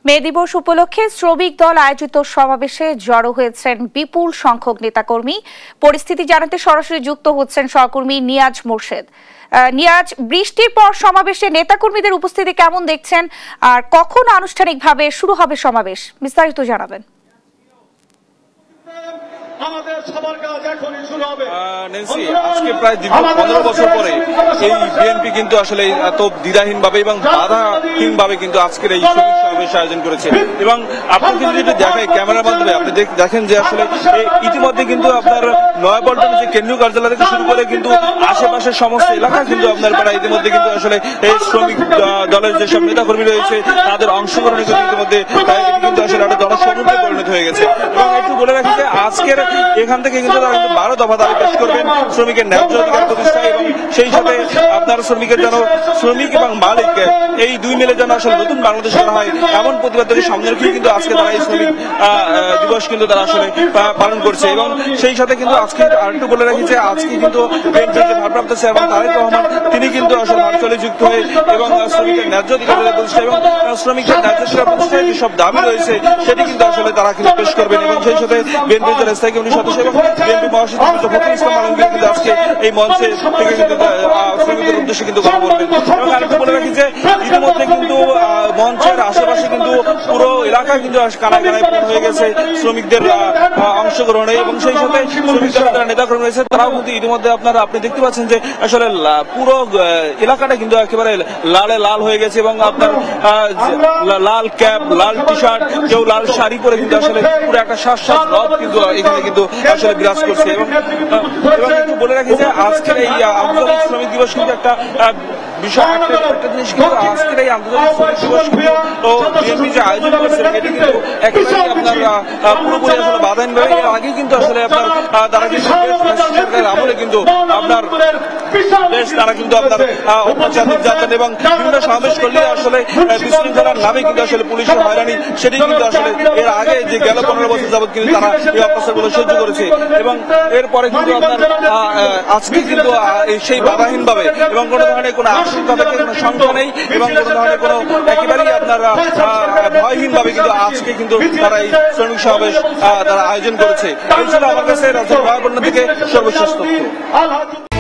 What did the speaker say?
মে দিবস উপলক্ষে শ্রমিক দল আয়োজিত সমাবেশে জড়ো হয়েছেন বিপুল সংখ্যক নেতাকর্মী। পরিস্থিতি জানাতে সরাসরি যুক্ত হচ্ছেন সহকর্মী নিয়াজ মোর্শেদ। নিয়াজ, বৃষ্টির পর সমাবেশে নেতাকর্মীদের উপস্থিতি কেমন দেখছেন, আর কখন আনুষ্ঠানিকভাবে শুরু হবে সমাবেশ, বিস্তারিত জানাবেন। আজকে প্রায় দীর্ঘ 15 বছর পরে এই বিএনপি কিন্তু আসলে এত দ্বিধাহীন ভাবে এবং বাধাহীন ভাবে কিন্তু আজকের এই শ্রমিক সমাবেশ আয়োজন করেছে। এবং আপনি কিন্তু যেটা দেখায় ক্যামেরার মাধ্যমে আপনি দেখেন যে আসলে ইতিমধ্যে কিন্তু আপনার নয়াপল্টন যে কেন্দ্রীয় কার্যালয় থেকে শুরু করে কিন্তু আশেপাশের সমস্ত এলাকা কিন্তু আপনার প্রায় ইতিমধ্যে কিন্তু আসলে এই শ্রমিক দলের যেসব নেতাকর্মী রয়েছে তাদের অংশগ্রহণে ইতিমধ্যে কিন্তু আসলে একটা জনসমুদ্রে পরিণত হয়ে গেছে। এবং একটু বলে রাখি যে আজকের এখান থেকে কিন্তু তারা কিন্তু 12 দফা দাবি পেশ করবেন শ্রমিকের ন্যায্য অধিকার প্রতিষ্ঠা, এবং সেই সাথে আপনার শ্রমিকের যেন শ্রমিক এবং মালিক এই দুই মিলে যেন আসলে নতুন বাংলাদেশ করা হয় এমন প্রতিবাদকে সামনে রেখে কিন্তু আজকে তারা এই শ্রমিক দিবস কিন্তু তারা আসলে পালন করছে। এবং সেই সাথে কিন্তু আজকে আরেকটু বলে রাখি যে আজকে কিন্তু বিএনপির যে ভারপ্রাপ্ত চেয়ারম্যান তারেক রহমান তিনি কিন্তু আসলে ভার্চুয়ালি যুক্ত হয়ে এবং শ্রমিকের ন্যায্য অধিকার প্রতিষ্ঠা এবং শ্রমিকের ন্যায্য অধিকার প্রতিষ্ঠায় যেসব দাবি রয়েছে সেটি কিন্তু আসলে তারা কিন্তু পেশ করবেন। এবং সেই সাথে বিএনপির যে স্থায়ী কমিটির সদস্য এবং বিএনপি মহাসচিব ফখরুল ইসলাম আলমগীর কিন্তু আজকে এই মঞ্চে থেকে কিন্তু শ্রমিকদের উদ্দেশ্যে কিন্তু কথা বলবেন। এবং আরেকটু বলে রাখি যে ইতিমধ্যে কিন্তু মঞ্চের আশেপাশে কিন্তু পুরো এলাকা কিন্তু কানায় কানায় পূর্ণ হয়ে গেছে শ্রমিকদের অংশগ্রহণে। এবং সেই সাথে শ্রমিকদের যারা নেতাকর্মী রয়েছে তারাও কিন্তু ইতিমধ্যে আপনি দেখতে পাচ্ছেন যে আসলে পুরো এলাকাটা কিন্তু একেবারে লালে লাল হয়ে গেছে। এবং আপনার লাল ক্যাপ, লাল টি শার্ট, কেউ লাল শাড়ি পরে কিন্তু আসলে পুরো একটা শ্বাস রথ কিন্তু এখানে কিন্তু আসলে বিরাজ করছে। এবং একটু বলে রাখি যে আজকের এই আন্তর্জাতিক শ্রমিক দিবস কিন্তু একটা বিষয়, একটা জিনিস কিন্তু আজকের এই আন্তর্জাতিক শ্রমিক দিবস কিন্তু বিএনপি যে আয়োজন করছে এটি কিন্তু একেবারেই আপনার পুরোপুরি আসলে বাধাহীন ভাবে এর আগে কিন্তু আসলে আপনার তারা কিন্তু সরকারের আমলে কিন্তু আপনার বেশ তারা কিন্তু আপনার অত্যাচার নির্যাতন এবং বিভিন্ন সমাবেশ করলে আসলে বিশৃঙ্খলার নামে কিন্তু আসলে পুলিশের হয়রানি সেটি কিন্তু আসলে এর আগে যে গেল 15 বছর যাবৎ কিন্তু তারা এই অত্যাচারগুলো সহ্য করেছে। এবং এরপরে কিন্তু আপনার আজকে কিন্তু সেই বাধাহীন ভাবে এবং কোনো ধরনের কোনো আশঙ্কা থেকে কোনো শঙ্কা নেই এবং কোনো ধরনের কোনো একেবারেই আপনার ভয়হীন ভাবে কিন্তু আজকে কিন্তু তারা এই শ্রমিক সমাবেশ তারা আয়োজন করেছে। এই ছিল আমার কাছে রাজধানী নয়াপল্টন থেকে সর্বশেষ তথ্য।